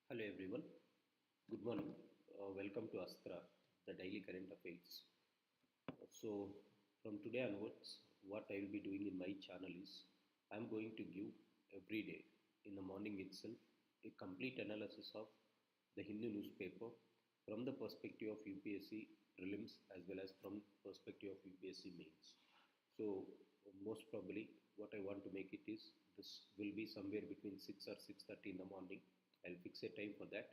Hello everyone. Good morning. Welcome to ASTRA, the daily current affairs. So, from today onwards, what I will be doing in my channel is I am going to give every day in the morning itself a complete analysis of the Hindu newspaper from the perspective of UPSC prelims as well as from perspective of UPSC mains. So, most probably, what I want to make it is this will be somewhere between 6 or 6:30 in the morning. I'll fix a time for that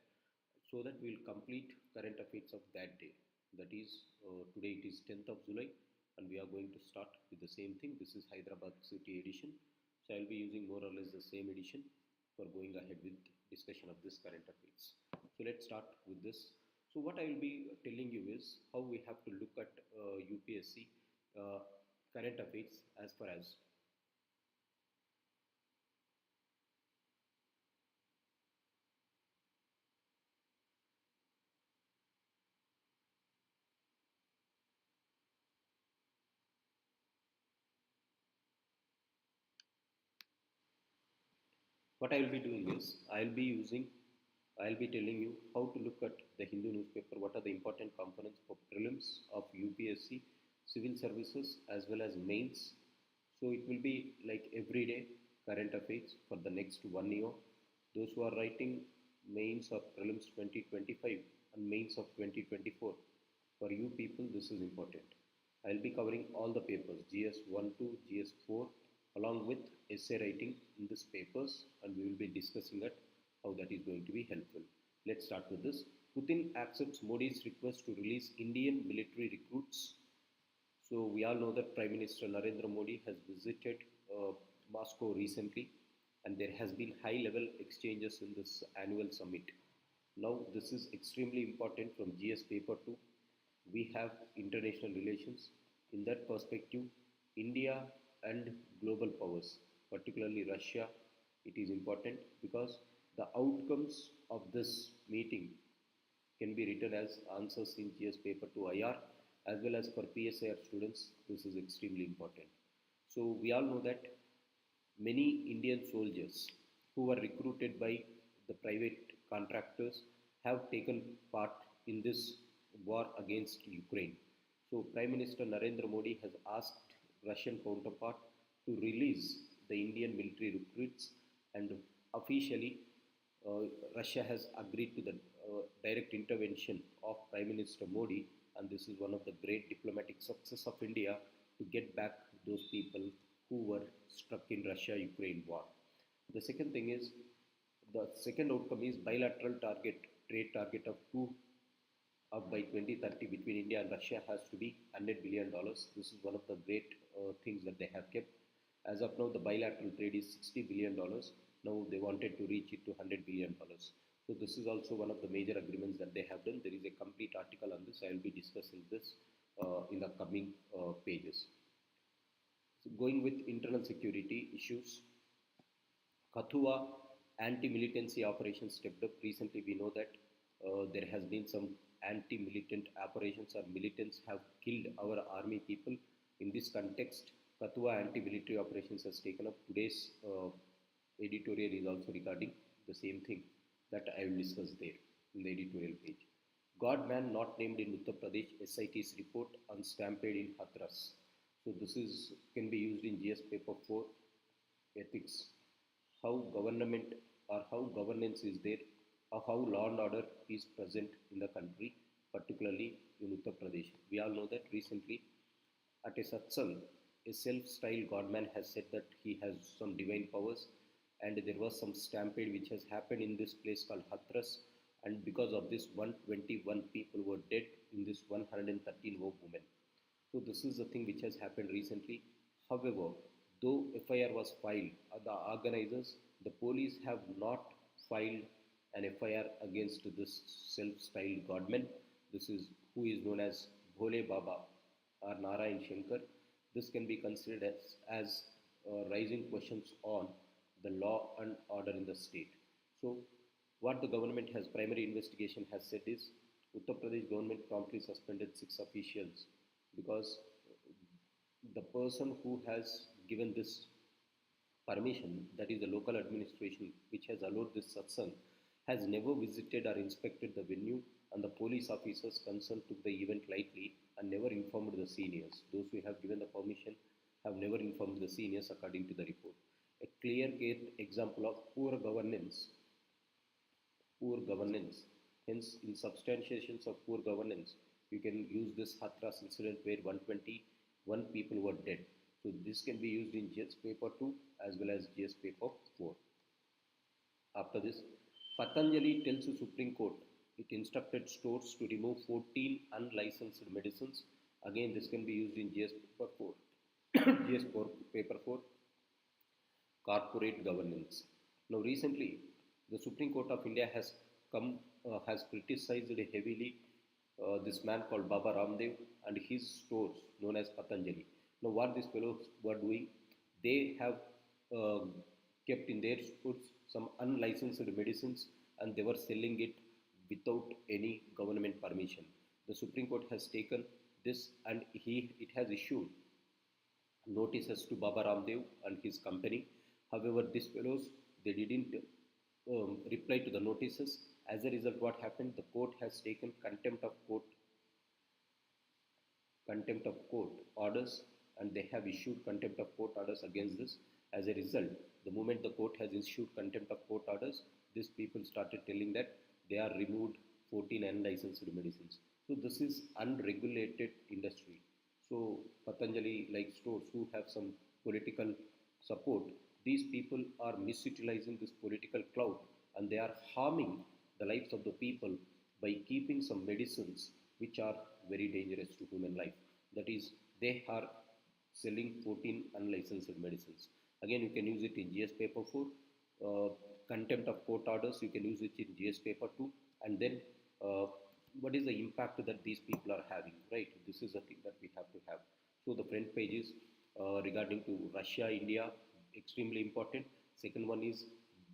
so that we'll complete current affairs of that day. That is, today it is 10th of July and we are going to start with the same thing. This is Hyderabad city edition. So I'll be using more or less the same edition for going ahead with discussion of this current affairs. So let's start with this. So what I will be telling you is how we have to look at UPSC uh, current affairs as far as what I will be doing is I'll be telling you how to look at the Hindu newspaper, what are the important components for prelims of UPSC, civil services as well as mains. So it will be like everyday current affairs for the next 1 year. Those who are writing mains of prelims 2025 and mains of 2024, for you people this is important. I'll be covering all the papers GS 1 to GS 4 along with essay writing in these papers, and we will be discussing it how that is going to be helpful. Let's start with this. Putin accepts Modi's request to release Indian military recruits. So we all know that Prime Minister Narendra Modi has visited Moscow recently, and there has been high-level exchanges in this annual summit. Now this is extremely important from GS paper 2. We have international relations. In that perspective, India and global powers, particularly Russia, it is important because the outcomes of this meeting can be written as answers in GS paper to IR as well as for PSIR students. This is extremely important. So we all know that many Indian soldiers who were recruited by the private contractors have taken part in this war against Ukraine. So Prime Minister Narendra Modi has asked Russian counterpart to release the Indian military recruits, and officially Russia has agreed to the direct intervention of Prime Minister Modi, and this is one of the great diplomatic success of India to get back those people who were struck in Russia-Ukraine war. The second thing is the second outcome is bilateral trade target of two up by 2030 between India and Russia has to be $100 billion. This is one of the great things that they have kept. As of now, the bilateral trade is $60 billion. Now they wanted to reach it to $100 billion. So this is also one of the major agreements that they have done. There is a complete article on this. I will be discussing this in the coming pages. So going with internal security issues, Kathua anti-militancy operations stepped up. Recently, we know that there has been some anti-militant operations or militants have killed our army people. In this context, Kathua anti-military operations has taken up. Today's editorial is also regarding the same thing that I will discuss there in the editorial page. God-man not named in Uttar Pradesh, SIT's report on stampede in Hathras. So this is can be used in GS paper 4 ethics. How government or how governance is there, or how law and order is present in the country, particularly in Uttar Pradesh. We all know that recently at a satsang, a self-styled godman has said that he has some divine powers, and there was some stampede which has happened in this place called Hathras, and because of this 121 people were dead in this 113 women. So this is the thing which has happened recently. However, though FIR was filed, the organizers, the police have not filed an FIR against this self-styled godman. This is who is known as Bhole Baba or Narayan Shankar. This can be considered as raising questions on the law and order in the state. So, what the government has primary investigation has said is Uttar Pradesh government promptly suspended 6 officials because the person who has given this permission, that is the local administration which has allowed this satsang, has never visited or inspected the venue, and the police officers concerned took the event lightly and never informed the seniors. Those who have given the permission have never informed the seniors according to the report. A clear-cut example of poor governance. Poor governance. Hence, in substantiations of poor governance, you can use this Hathras incident where 121 people were dead. So this can be used in GS paper 2 as well as GS paper 4. After this, Patanjali tells the Supreme Court it instructed stores to remove 14 unlicensed medicines. Again, this can be used in GS paper 4. GS paper 4, corporate governance. Now, recently, the Supreme Court of India has criticized heavily this man called Baba Ramdev and his stores known as Patanjali. Now, what these fellows were doing, they have uh, kept in their stores some unlicensed medicines and they were selling it without any government permission. The Supreme Court has taken this and it has issued notices to Baba Ramdev and his company. However, these fellows, they didn't reply to the notices. As a result, what happened? The court has taken contempt of court orders, and they have issued contempt of court orders against this. As a result, the moment the court has issued contempt of court orders, these people started telling that they are removed 14 unlicensed medicines. So this is unregulated industry. So Patanjali, like stores who have some political support, these people are misutilizing this political clout and they are harming the lives of the people by keeping some medicines which are very dangerous to human life. That is, they are selling 14 unlicensed medicines. Again, you can use it in GS paper 4. Contempt of court orders, you can use it in GS paper 2. And then what is the impact that these people are having, right? This is the thing that we have to have. So the front page is regarding to Russia, India, extremely important. Second one is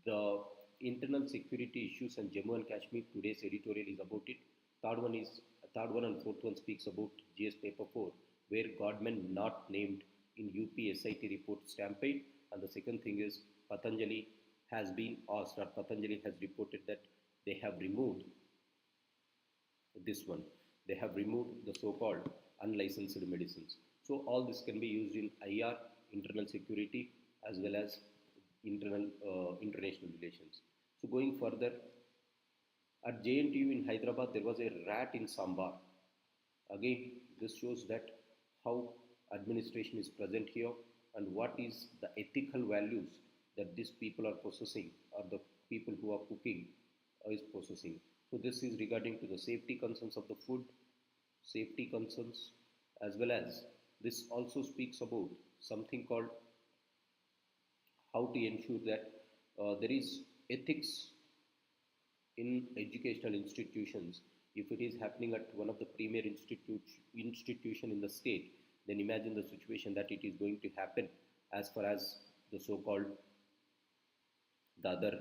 the internal security issues and Jammu and Kashmir. Today's editorial is about it. Third one and fourth one speaks about GS paper 4, where Godman not named in UPSC report stampede. And the second thing is Patanjali has been asked, or Patanjali has reported that they have removed this one. They have removed the so-called unlicensed medicines. So all this can be used in IR, internal security, as well as international relations. So going further, at JNTU in Hyderabad, there was a rat in sambar. Again, this shows that how administration is present here and what is the ethical values that these people are possessing or the people who are cooking is possessing. So this is regarding to the safety concerns of the food, safety concerns, as well as this also speaks about something called how to ensure that there is ethics in educational institutions. If it is happening at one of the premier institution in the state, then imagine the situation that it is going to happen as far as the so-called the other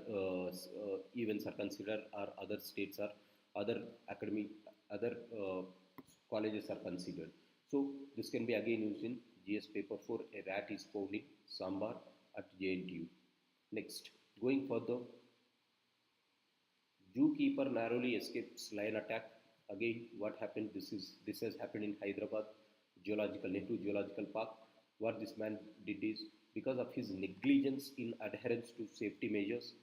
events are considered, or other states are, other colleges are considered. So this can be again used in GS paper 4. A rat is found in sambar at JNTU. Next, going further, zookeeper narrowly escapes lion attack. Again, what happened? This has happened in Hyderabad, Nehru Zoological Park. What this man did is, because of his negligence in adherence to safety measures,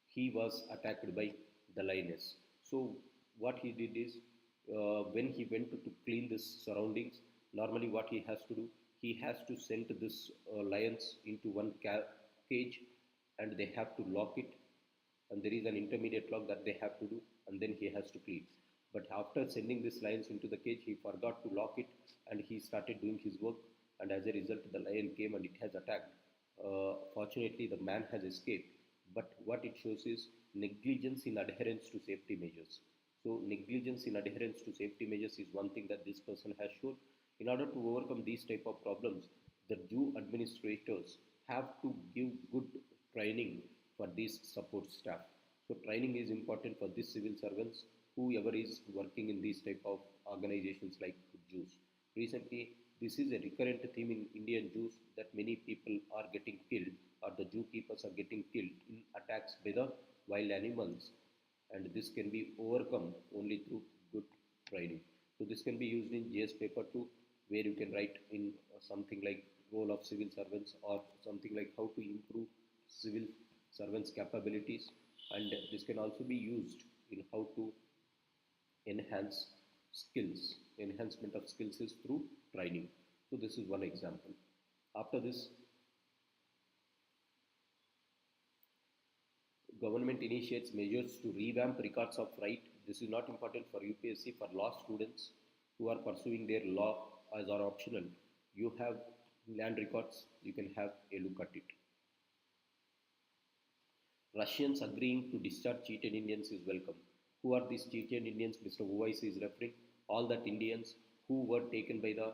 he was attacked by the lioness. So what he did is, when he went to clean this surroundings, normally what he has to do, he has to send this lions into one cage and they have to lock it, and there is an intermediate lock that they have to do, and then he has to clean. But after sending these lions into the cage, he forgot to lock it and he started doing his work, and as a result the lion came and it has attacked. Fortunately, the man has escaped, but what it shows is negligence in adherence to safety measures. So negligence in adherence to safety measures is one thing that this person has shown. In order to overcome these type of problems, the zoo administrators have to give good training for these support staff. So training is important for these civil servants, whoever is working in these type of organizations like zoos. Recently, this is a recurrent theme in Indian zoos that many people are getting killed, or the zookeepers are getting killed in attacks by the wild animals and this can be overcome only through good training. So this can be used in GS paper 2, where you can write in something like role of civil servants, or something like how to improve civil servants capabilities, and this can also be used in how to enhance skills. Enhancement of skills is through training. So this is one example. After this, government initiates measures to revamp records of right. This is not important for UPSC. For law students who are pursuing their law as are optional, you have land records, you can have a look at it. Russians agreeing to discharge cheated Indians is welcome. Who are these cheated Indians? Mr. Uwais is referring all that Indians who were taken by the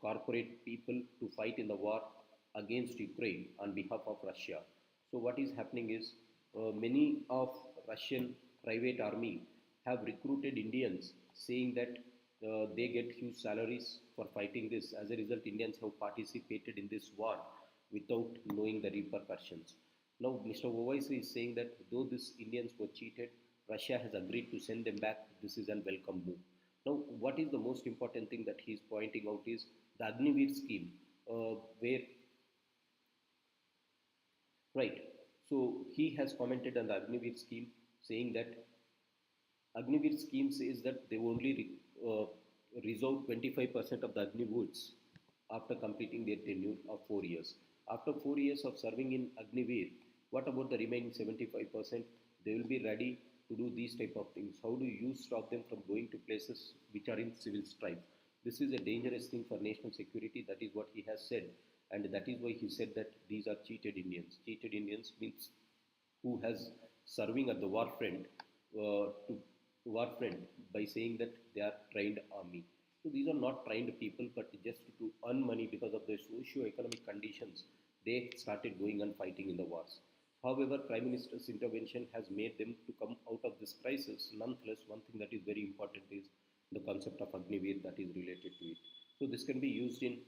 corporate people to fight in the war against Ukraine on behalf of Russia. So what is happening is many of Russian private army have recruited Indians, saying that they get huge salaries for fighting this. As a result, Indians have participated in this war without knowing the repercussions. Now, Mr. Uwais is saying that though these Indians were cheated, Russia has agreed to send them back. This is a welcome move. Now, what is the most important thing that he is pointing out is the Agniveer scheme, where, right, so he has commented on the Agniveer scheme, saying that Agniveer scheme says that they only reserve 25% of the Agni woods after completing their tenure of 4 years. After 4 years of serving in Agniveer, what about the remaining 75%? They will be ready to do these type of things. How do you stop them from going to places which are in civil strife? This is a dangerous thing for national security. That is what he has said, and that is why he said that these are cheated Indians. Cheated Indians means who has serving at the war front to war front by saying that they are trained army. So these are not trained people, but just to earn money because of the socio-economic conditions, they started going and fighting in the wars. However, Prime Minister's intervention has made them to come out of this crisis. Nonetheless, one thing that is very important is the concept of Agniveer that is related to it. So this can be used in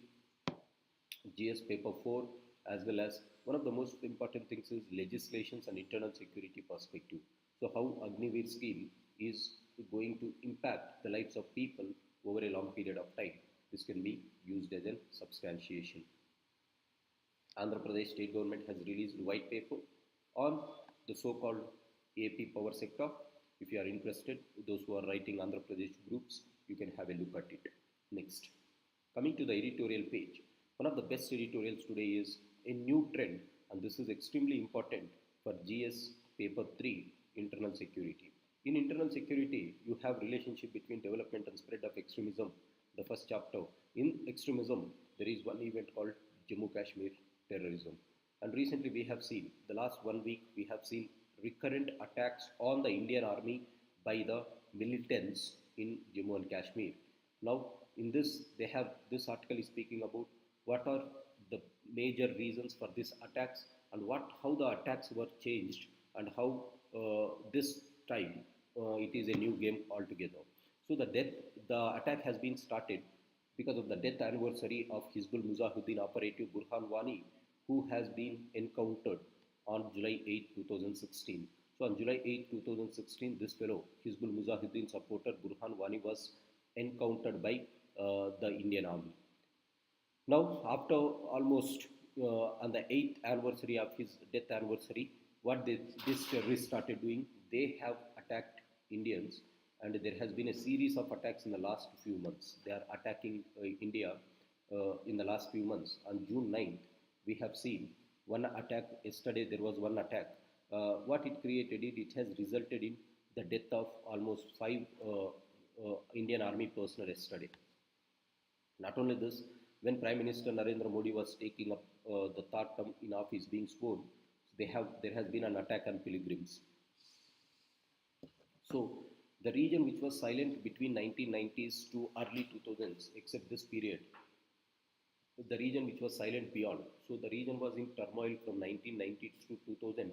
GS paper 4, as well as one of the most important things is legislations and internal security perspective. So how Agniveer scheme is going to impact the lives of people over a long period of time. This can be used as a substantiation. Andhra Pradesh state government has released white paper on the so-called AP power sector. If you are interested, those who are writing Andhra Pradesh groups, you can have a look at it. Next, coming to the editorial page, one of the best editorials today is a new trend, and this is extremely important for GS paper 3, internal security. In internal security, you have relationship between development and spread of extremism, the first chapter. In extremism, there is one event called Jammu Kashmir terrorism. And recently we have seen, the last 1 week, we have seen recurrent attacks on the Indian army by the militants in Jammu and Kashmir. Now, in this, this article is speaking about what are the major reasons for these attacks, and how the attacks were changed, and how this time it is a new game altogether. So the attack has been started because of the death anniversary of Hizbul Mujahideen operative Burhan Wani, who has been encountered on July 8, 2016. So on July 8, 2016, this fellow, Hizbul Mujahideen supporter Burhan Wani, was encountered by the Indian army. Now, after almost on the 8th anniversary of his death anniversary, what this terrorists started doing, they have attacked Indians, and there has been a series of attacks in the last few months. They are attacking India in the last few months. On June 9th, we have seen one attack. Yesterday there was one attack. What it created, it has resulted in the death of almost 5 Indian army personnel yesterday. Not only this, when Prime Minister Narendra Modi was taking up the third term in office being sworn, there has been an attack on pilgrims. So the region which was silent between 1990s to early 2000s, except this period, the region which was silent beyond. So the region was in turmoil from 1990s to 2000.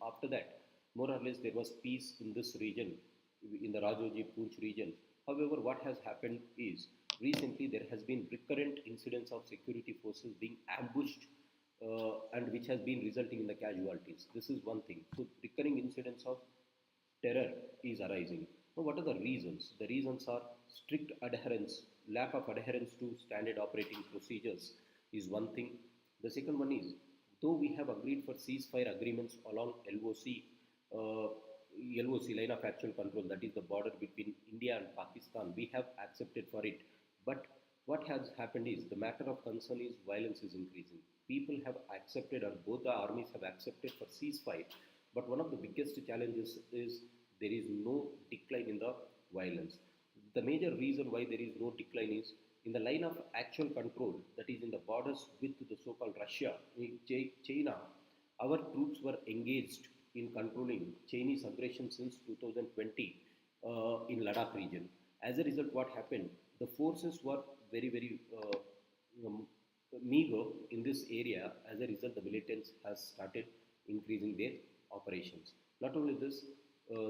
After that, more or less there was peace in this region, in the Rajoji Poonch region. However, what has happened is, recently there has been recurrent incidents of security forces being ambushed and which has been resulting in the casualties. This is one thing. So recurring incidents of terror is arising. Now, what are the reasons? The reasons are strict adherence, lack of adherence to standard operating procedures is one thing. The second one is, though we have agreed for ceasefire agreements along uh, LOC, line of actual control, that is the border between India and Pakistan, we have accepted for it. But what has happened is, the matter of concern is violence is increasing. People have accepted, or both the armies have accepted for ceasefire, but one of the biggest challenges is there is no decline in the violence. The major reason why there is no decline is in the line of actual control, that is in the borders with the so-called Russia, China, our troops were engaged in controlling Chinese aggression since 2020 in Ladakh region. As a result, what happened? The forces were very meager in this area. As a result, the militants has started increasing their operations. Not only this,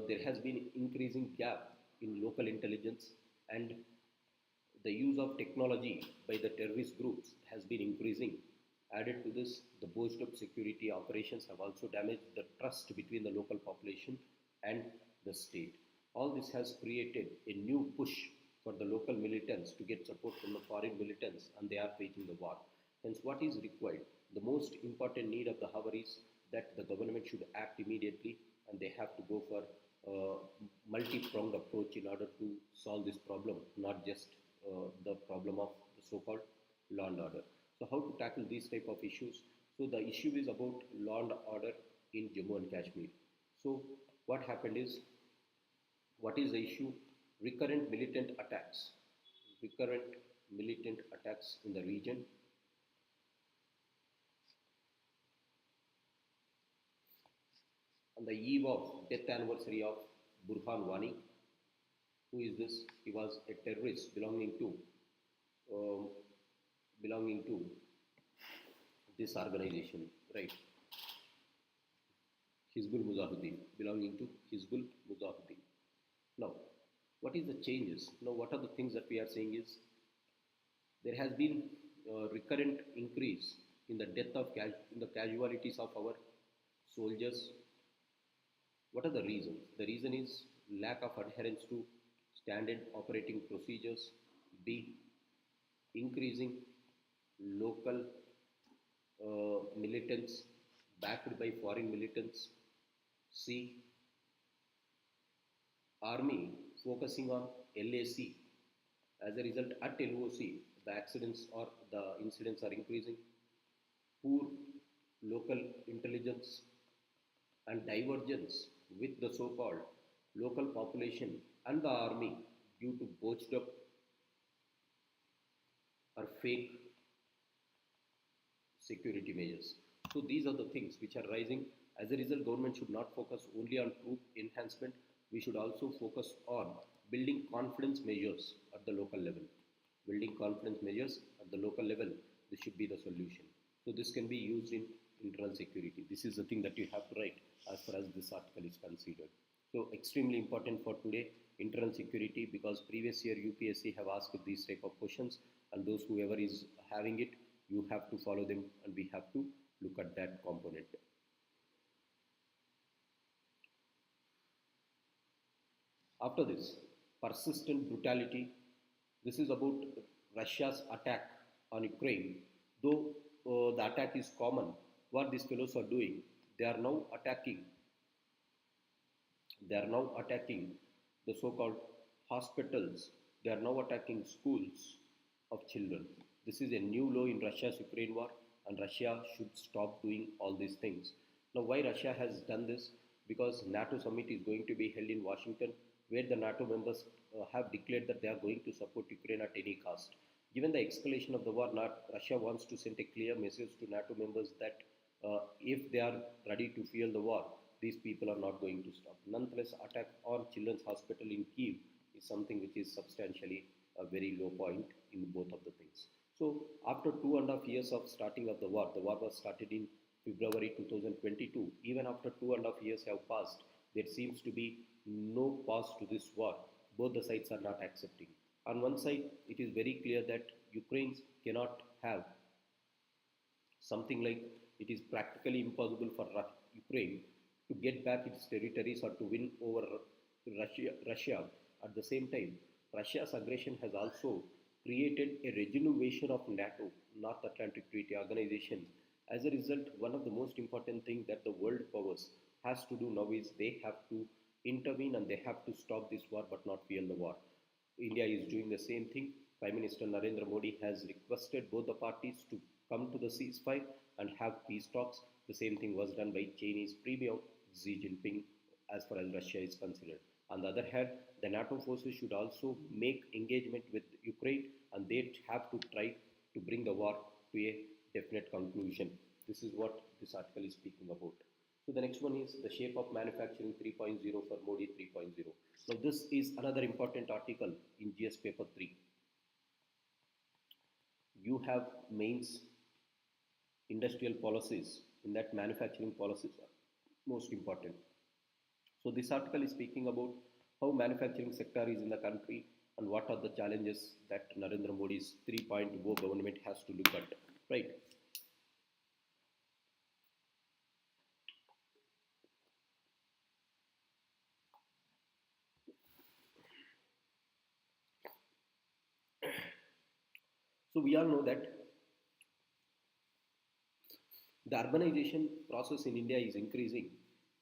there has been increasing gap in local intelligence, and the use of technology by the terrorist groups has been increasing. Added to this, the boosted up security operations have also damaged the trust between the local population and the state. All this has created a new push for the local militants to get support from the foreign militants, and they are waging the war. Hence, what is required? The most important need of the hour is that the government should act immediately, and they have to go for a multi-pronged approach in order to solve this problem, not just the problem of the so-called law and order. So how to tackle these type of issues? So the issue is about law and order in Jammu and Kashmir. So what happened is, what is the issue? Recurrent militant attacks. Recurrent militant attacks in the region. On the eve of death anniversary of Burhan Wani. Who is this? He was a terrorist uh, belonging to this organization, right? Hizbul Mujahideen, belonging to Hizbul Mujahideen. Now, what is the changes? Now, what are the things that we are saying is, there has been recurrent increase in the death of in the casualties of our soldiers. What are the reasons? The reason is lack of adherence to standard operating procedures. B. Increasing local militants backed by foreign militants. C. Army focusing on LAC. As a result, at LOC, the accidents or the incidents are increasing. Poor local intelligence and divergence with the so-called local population and the army due to botched up or fake security measures. So these are the things which are rising. As a result, government should not focus only on troop enhancement. We should also focus on building confidence measures at the local level. Building confidence measures at the local level, this should be the solution. So this can be used in internal security. This is the thing that you have to write as far as this article is considered. So extremely important for today, internal security, because previous year UPSC have asked these type of questions, and those whoever is having it, you have to follow them, and we have to look at that component. After this, persistent brutality. This is about Russia's attack on Ukraine. Though the attack is common, what these fellows are doing, they are now attacking. They are now attacking the so-called hospitals. They are now attacking schools of children. This is a new law in Russia's Ukraine war, and Russia should stop doing all these things. Now, why Russia has done this? Because NATO summit is going to be held in Washington, where the NATO members have declared that they are going to support Ukraine at any cost. Given the escalation of the war, Russia wants to send a clear message to NATO members that if they are ready to fuel the war, these people are not going to stop. Nonetheless, attack on children's hospital in Kiev is something which is substantially a very low point in both of the things. So after 2.5 years of starting of the war was started in February 2022. Even after 2.5 years have passed, there seems to be no pause to this war. Both the sides are not accepting. On one side, it is very clear that Ukraine cannot have something like, it is practically impossible for Ukraine to get back its territories or to win over Russia. At the same time, Russia's aggression has also created a regeneration of NATO, North Atlantic Treaty Organization. As a result, one of the most important things that the world powers has to do now is they have to intervene and they have to stop this war but not fuel the war. India is doing the same thing. Prime Minister Narendra Modi has requested both the parties to come to the ceasefire and have peace talks. The same thing was done by Chinese Premier Xi Jinping as far as Russia is concerned. On the other hand, the NATO forces should also make engagement with Ukraine and they have to try to bring the war to a definite conclusion. This is what this article is speaking about. So the next one is the shape of manufacturing 3.0 for Modi 3.0. Now this is another important article in GS paper 3. You have mains industrial policies. In that, manufacturing policies are most important. So this article is speaking about how manufacturing sector is in the country and what are the challenges that Narendra Modi's 3.0 government has to look at, right? So we all know that the urbanization process in India is increasing,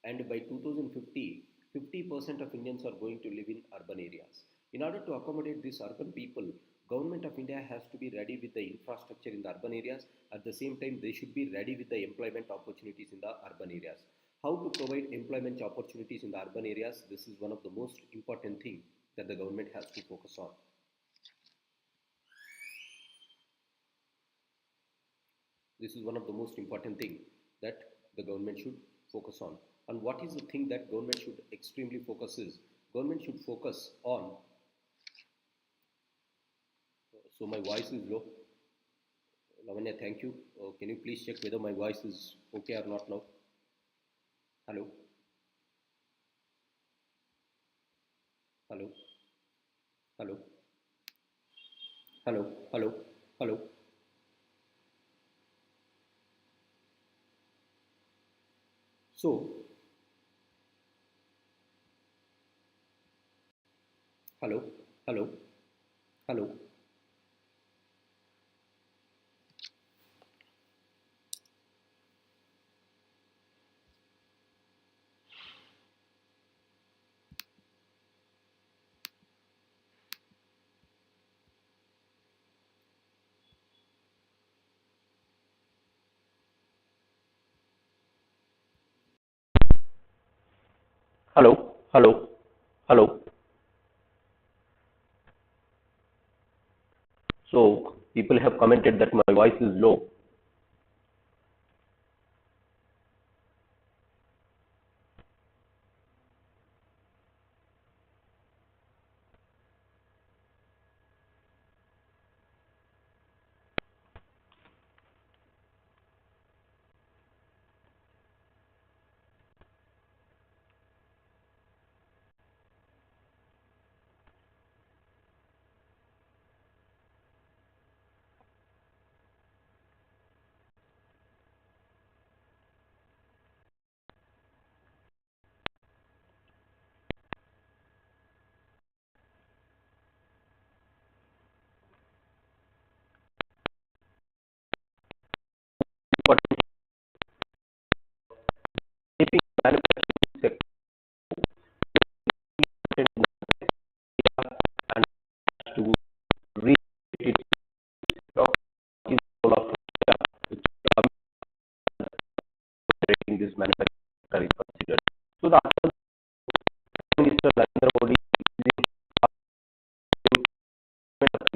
and by 2050, 50% of Indians are going to live in urban areas. In order to accommodate these urban people, Government of India has to be ready with the infrastructure in the urban areas. At the same time, they should be ready with the employment opportunities in the urban areas. How to provide employment opportunities in the urban areas? This is one of the most important things that the government has to focus on. This is one of the most important things that the government should focus on. And what is the thing that government should extremely focus is? Government should focus on. So my voice is low. Lavanya, thank you. Can you please check whether my voice is okay or not now? Hello? Hello? Hello? Hello? Hello? Hello? So, hello? Hello? Hello? Hello? Hello? Hello? So, people have commented that my voice is low. But shaping manufacturing sector and to reach its top is the role of India, which operating this manufacturing sector is considered. So the Minister Narendra Modi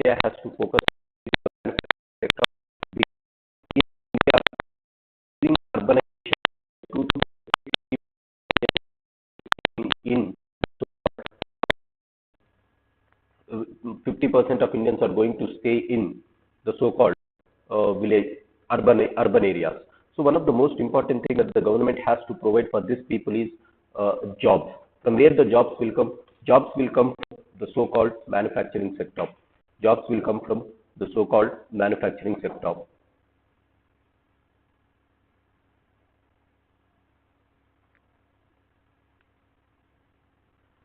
India has to focus on the manufacturing sector. India using urbanization to in 50% of Indians are going to stay in the so-called village urban areas. So one of the most important thing that the government has to provide for these people is jobs. From where the jobs will come? Jobs will come from the so-called manufacturing sector. Jobs will come from the so-called manufacturing sector.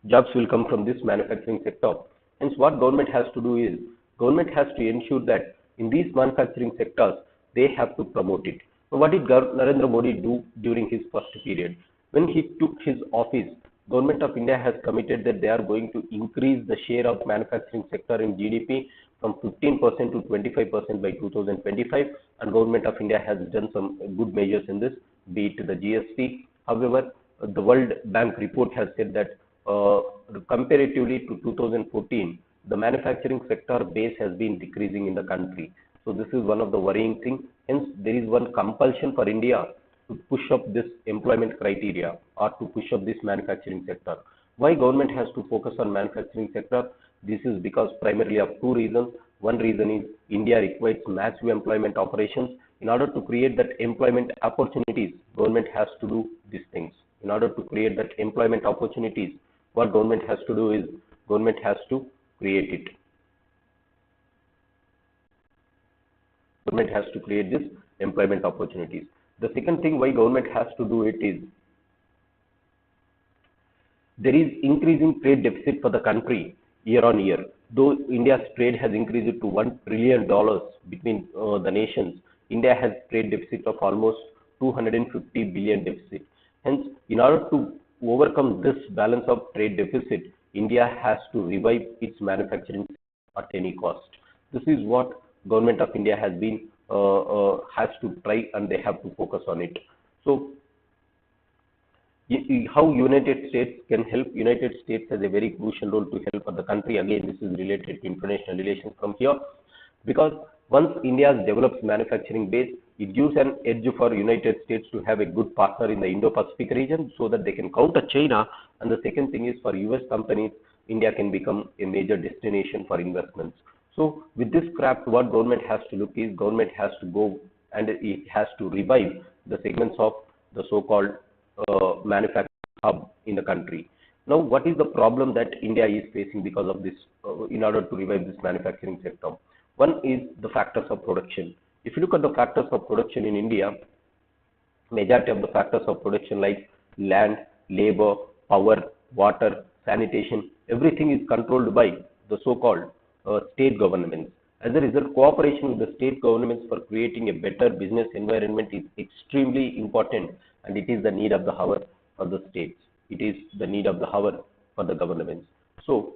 jobs will come from this manufacturing sector. Hence, what government has to do is, government has to ensure that in these manufacturing sectors, they have to promote it. Now, what did Narendra Modi do during his first period? When he took his office, Government of India has committed that they are going to increase the share of manufacturing sector in GDP from 15% to 25% by 2025, and Government of India has done some good measures in this, be it the GST. However, the World Bank report has said that comparatively to 2014, the manufacturing sector base has been decreasing in the country. So this is one of the worrying things. Hence, there is one compulsion for India to push up this employment criteria or to push up this manufacturing sector. Why government has to focus on manufacturing sector? This is because primarily of two reasons. One reason is India requires massive employment operations. In order to create that employment opportunities, government has to do these things. In order to create that employment opportunities, what government has to do is government has to create it. Government has to create this employment opportunities. The second thing why government has to do it is there is increasing trade deficit for the country year on year. Though India's trade has increased to $1 trillion between the nations, India has trade deficit of almost 250 billion deficit. Hence, in order to overcome this balance of trade deficit, India has to revive its manufacturing at any cost. This is what government of India has been has to try, and they have to focus on it. So, how United States can help? United States has a very crucial role to help the country. Again, this is related to international relations from here, because once India develops manufacturing base, it gives an edge for United States to have a good partner in the Indo-Pacific region so that they can counter China. And the second thing is, for US companies, India can become a major destination for investments. So with this craft, what government has to look is, government has to go and it has to revive the segments of the so-called manufacturing hub in the country. Now, what is the problem that India is facing because of this, in order to revive this manufacturing sector? One is the factors of production. If you look at the factors of production in India, majority of the factors of production like land, labor, power, water, sanitation, everything is controlled by the so-called state governments. As a result, cooperation with the state governments for creating a better business environment is extremely important, and it is the need of the hour for the states. It is the need of the hour for the governments. So,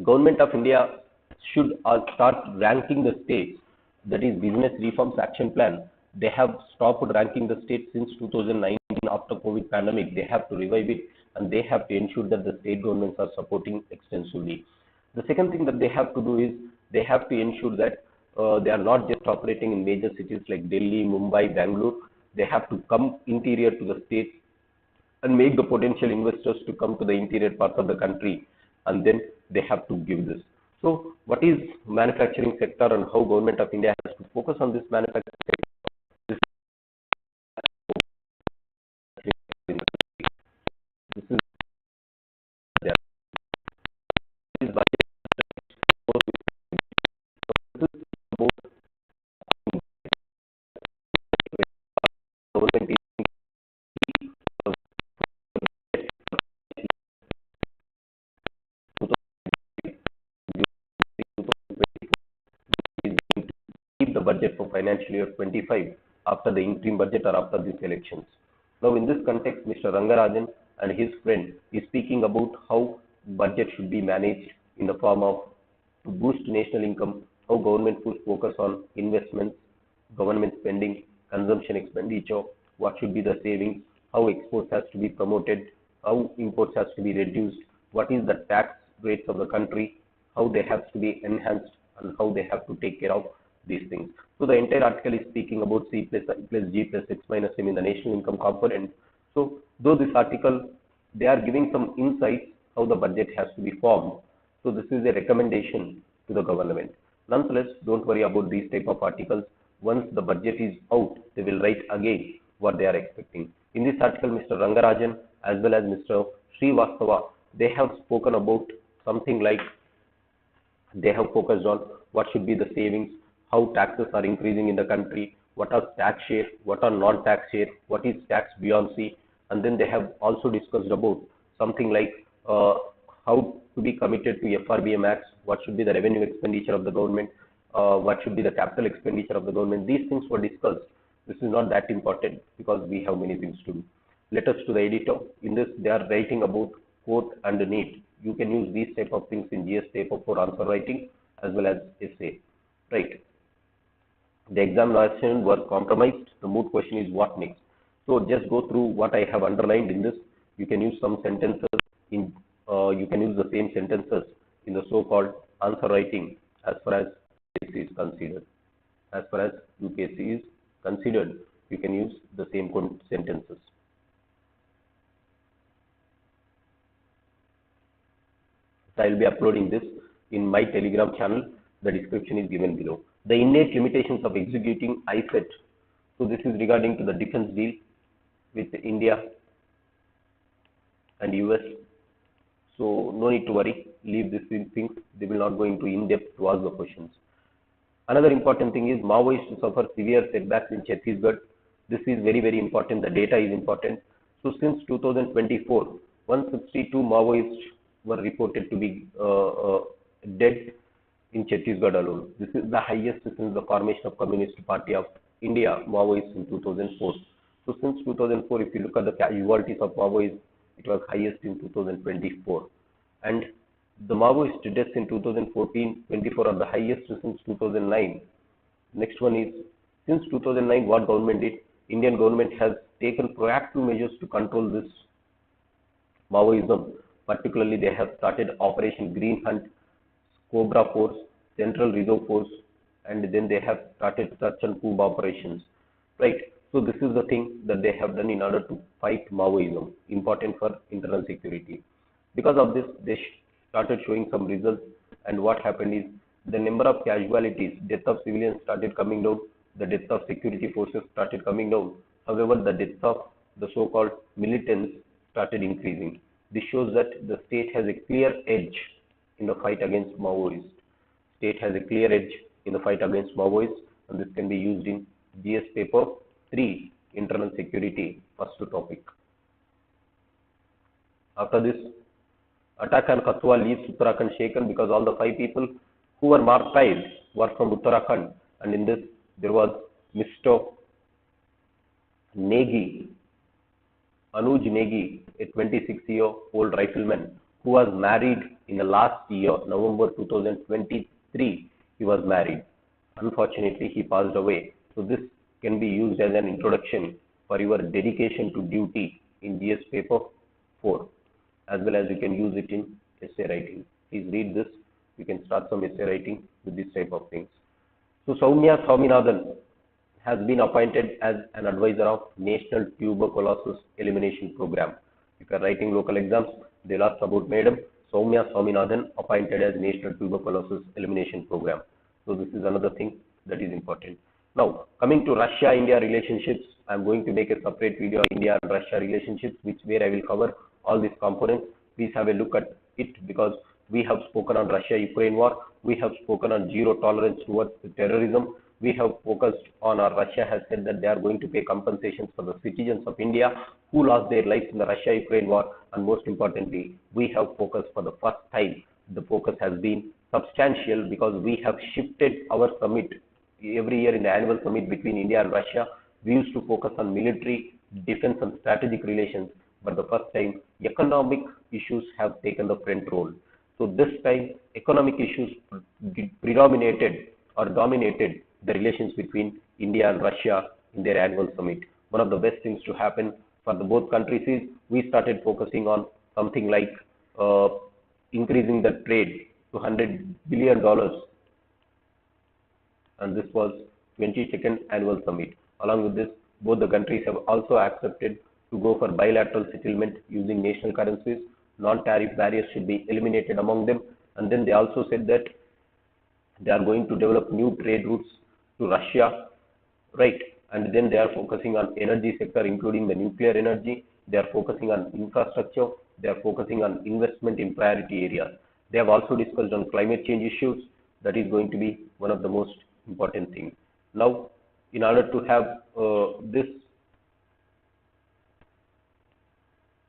Government of India should start ranking the states. That is Business Reforms Action Plan. They have stopped ranking the states since 2019 after COVID pandemic. They have to revive it, and they have to ensure that the state governments are supporting extensively. The second thing that they have to do is they have to ensure that they are not just operating in major cities like Delhi, Mumbai, Bangalore. They have to come interior to the states and make the potential investors to come to the interior parts of the country, and then they have to give this. So, what is manufacturing sector and how Government of India has to focus on this manufacturing sector? This is there. This is budget. This is about government keep the budget for financial year 25 after the interim budget or after these elections. Now, in this context, Mr. Rangarajan and his friend is speaking about how budget should be managed in the form of to boost national income, how government should focus on investments, government spending, consumption expenditure, what should be the savings, how exports has to be promoted, how imports has to be reduced, what is the tax rates of the country, how they have to be enhanced, and how they have to take care of these things. So the entire article is speaking about C plus I plus G plus X minus M in the national income component. So though this article, they are giving some insights how the budget has to be formed. So this is a recommendation to the government. Nonetheless, don't worry about these type of articles. Once the budget is out, they will write again what they are expecting. In this article, Mr. Rangarajan as well as Mr. Srivastava, they have spoken about something like they have focused on what should be the savings, how taxes are increasing in the country, what are tax share, what are non-tax share, what is tax buoyancy, and then they have also discussed about something like uh, how to be committed to FRBM Acts, what should be the revenue expenditure of the government, what should be the capital expenditure of the government. These things were discussed. This is not that important because we have many things to do. Letters to the editor. In this, they are writing about quote and need. You can use these type of things in GS paper for answer writing as well as essay. Right. The examination was compromised. The moot question is what next. So just go through what I have underlined in this. You can use some sentences in. You can use the same sentences in the so-called answer writing as far as UPSC is considered. As far as UPSC is considered, you can use the same sentences. So I will be uploading this in my Telegram channel. The description is given below. The innate limitations of executing ISET. So this is regarding to the defense deal with India and US. So no need to worry. Leave these things. They will not go into in-depth to ask the questions. Another important thing is Maoists suffer severe setbacks in Chhattisgarh. This is very, very important. The data is important. So since 2024, 162 Maoists were reported to be dead in Chhattisgarh alone. This is the highest since the formation of Communist Party of India, Maoists in 2004. So since 2004, if you look at the casualties of Maoists, it was highest in 2024. And the Maoist deaths in 2014-24 are the highest since 2009. Next one is, since 2009, what government did? Indian government has taken proactive measures to control this Maoism. Particularly, they have started Operation Green Hunt, Cobra Force, Central Reserve Force, and then they have started search and coup operations. Right. So this is the thing that they have done in order to fight Maoism, important for internal security. Because of this, they started showing some results, and what happened is the number of casualties, death of civilians started coming down, the death of security forces started coming down. However, the death of the so-called militants started increasing. This shows that the state has a clear edge in the fight against Maoists. State has a clear edge in the fight against Maoists, and this can be used in GS paper 3, internal security, first topic. After this, attack on Kathua leaves Uttarakhand shaken because all the 5 people who were martyred were from Uttarakhand, and in this there was Mr. Negi, Anuj Negi, a 26-year-old rifleman who was married in the last year, November 2023, he was married. Unfortunately, he passed away. So this can be used as an introduction for your dedication to duty in GS paper 4, as well as you can use it in essay writing. Please read this. You can start some essay writing with this type of things. So Soumya Swaminathan has been appointed as an advisor of National Tuberculosis Elimination Program. If you are writing local exams, they'll ask about Madam Soumya Swaminathan appointed as National Tuberculosis Elimination Program. So this is another thing that is important. Now, coming to Russia-India relationships, I am going to make a separate video on India and Russia relationships, where I will cover all these components. Please have a look at it, because we have spoken on Russia-Ukraine war, we have spoken on zero tolerance towards terrorism, we have focused on, or Russia has said that they are going to pay compensations for the citizens of India who lost their lives in the Russia-Ukraine war, and most importantly, we have focused for the first time. The focus has been substantial because we have shifted our summit. Every year in the annual summit between India and Russia, we used to focus on military, defense and strategic relations, but the first time economic issues have taken the front role. So this time economic issues predominated or dominated the relations between India and Russia in their annual summit. One of the best things to happen for the both countries is we started focusing on something like increasing the trade to $100 billion, and this was 22nd annual summit. Along with this, both the countries have also accepted to go for bilateral settlement using national currencies. Non-tariff barriers should be eliminated among them, and then they also said that they are going to develop new trade routes to Russia, right? And then they are focusing on energy sector, including the nuclear energy. They are focusing on infrastructure. They are focusing on investment in priority areas. They have also discussed on climate change issues. That is going to be one of the most important things. Now, in order to have this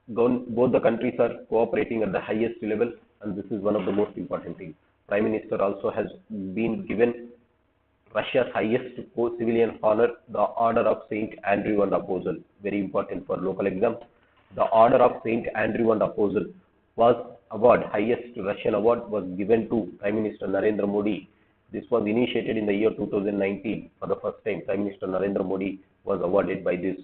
both the countries are cooperating at the highest level, and this is one of the most important things. Prime Minister also has been given Russia's highest civilian honor, the Order of Saint Andrew and Apostle. Very important for local exams. The Order of Saint Andrew and Apostle was highest Russian award was given to Prime Minister Narendra Modi. This was initiated in the year 2019. For the first time, Prime Minister Narendra Modi was awarded by this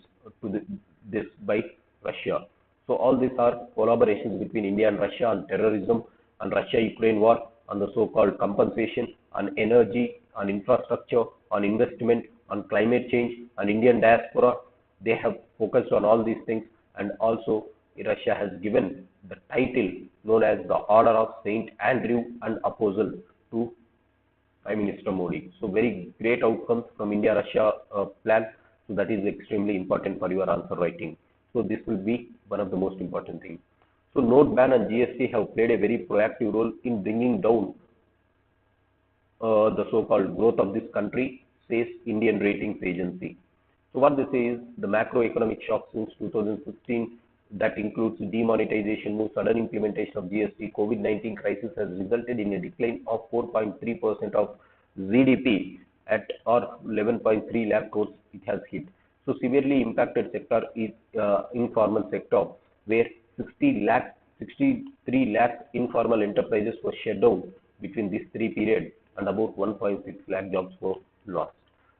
by Russia. So all these are collaborations between India and Russia on terrorism, on Russia-Ukraine war, on the so-called compensation, on energy, on infrastructure, on investment, on climate change, on Indian diaspora. They have focused on all these things, and also Russia has given the title known as the Order of Saint Andrew and Apostle to Prime Minister Modi. So very great outcomes from India-Russia plan. So that is extremely important for your answer writing. So this will be one of the most important things. So note ban and GST have played a very proactive role in bringing down the so-called growth of this country, says Indian Ratings Agency. So what they say is the macroeconomic shock since 2016, that includes demonetization move, sudden implementation of GST, COVID-19 crisis has resulted in a decline of 4.3% of GDP at or 11.3 lakh crores it has hit. So severely impacted sector is informal sector, where 63 lakh informal enterprises were shut down between these three periods, and about 1.6 lakh jobs were lost.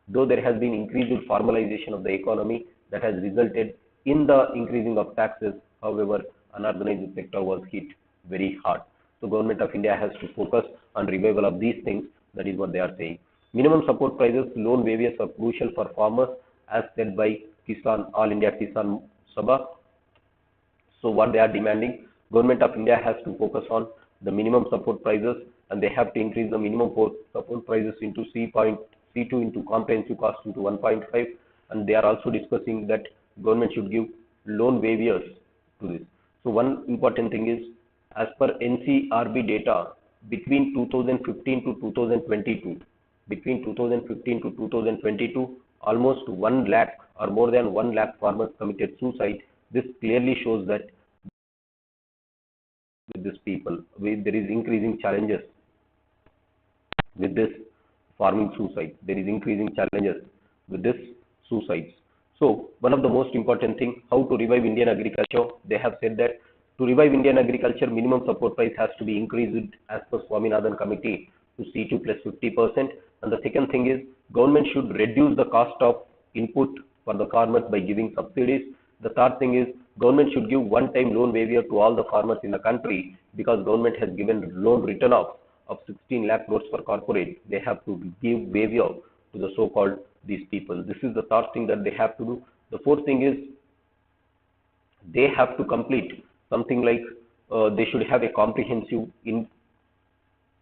Though there has been increased formalization of the economy that has resulted in the increasing of taxes, however, unorganized sector was hit very hard. So Government of India has to focus on revival of these things. That is what they are saying. Minimum support prices, loan waivers are crucial for farmers, as said by Kisan, All India Kisan Sabha. So what they are demanding, Government of India has to focus on the minimum support prices, and they have to increase the minimum support prices into C2 into comprehensive cost into 1.5, and they are also discussing that government should give loan waivers to this. So one important thing is, as per NCRB data, between 2015 to 2022, almost 1 lakh or more than 1 lakh farmers committed suicide. This clearly shows that with these people, there is increasing challenges with this farming suicide. There is increasing challenges with this suicides. So one of the most important things, how to revive Indian agriculture. They have said that to revive Indian agriculture, minimum support price has to be increased as per Swaminathan committee to C2 plus 50%. And the second thing is, government should reduce the cost of input for the farmers by giving subsidies. The third thing is, government should give one-time loan waiver to all the farmers in the country, because government has given loan written off of 16 lakh crores for corporate. They have to give waiver to the so-called these people. This is the third thing that they have to do. The fourth thing is, they have to complete something like they should have a comprehensive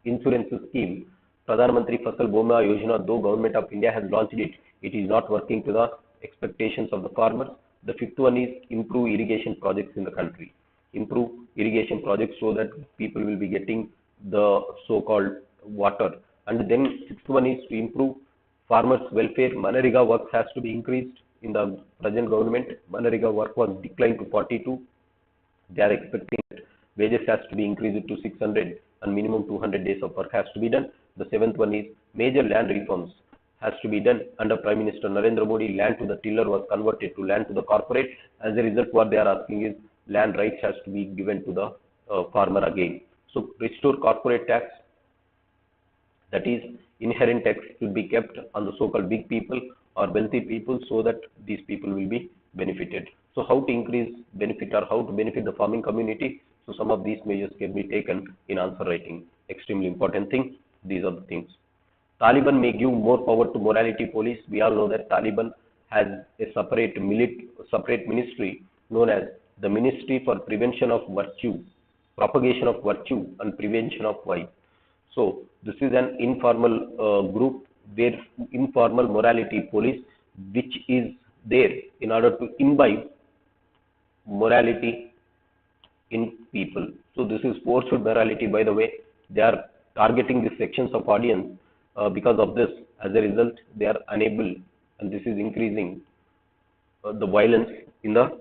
insurance scheme. Pradhan Mantri Fasal Bima Yojana, though Government of India has launched it, it is not working to the expectations of the farmers. The fifth one is improve irrigation projects in the country. Improve irrigation projects so that people will be getting the so-called water. And then sixth one is to improve farmers' welfare. Manrega work has to be increased in the present government. Manrega work was declined to 42. They are expecting that wages has to be increased to 600 and minimum 200 days of work has to be done. The seventh one is major land reforms has to be done. Under Prime Minister Narendra Modi, land to the tiller was converted to land to the corporate. As a result, what they are asking is land rights has to be given to the farmer again. So restore corporate tax, that is inherent tax should be kept on the so-called big people or wealthy people, so that these people will be benefited. So how to increase benefit or how to benefit the farming community? So some of these measures can be taken in answer writing. Extremely important thing. These are the things. Taliban may give more power to morality police. We all know that Taliban has a separate ministry known as the Ministry for Prevention of Virtue, Propagation of Virtue and Prevention of Vice. So this is an informal group where informal morality police, which is there in order to imbibe morality in people. So this is forced morality, by the way. They are targeting these sections of audience. Because of this, as a result, they are unable, and this is increasing the violence in the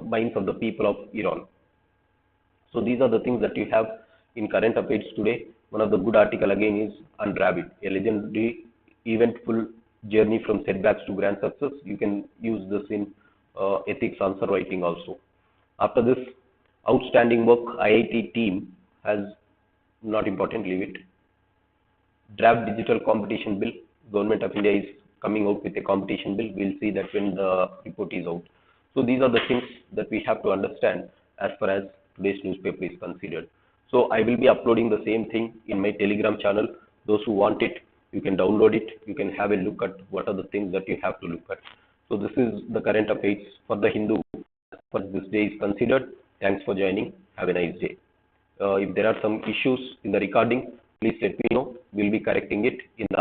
minds of the people of Iran. So these are the things that you have in current affairs today. One of the good article again is Unrabbit, a legendary eventful journey from setbacks to grand success. You can use this in ethics answer writing also. After this, outstanding work IIT team has, not important, leave it. Draft digital competition bill. Government of India is coming out with a competition bill. We'll see that when the report is out. So these are the things that we have to understand as far as today's newspaper is considered. So I will be uploading the same thing in my Telegram channel. Those who want it, you can download it. You can have a look at what are the things that you have to look at. So this is the current affairs for the Hindu for this day is considered. Thanks for joining. Have a nice day. If there are some issues in the recording, please let me know. We'll be correcting it in the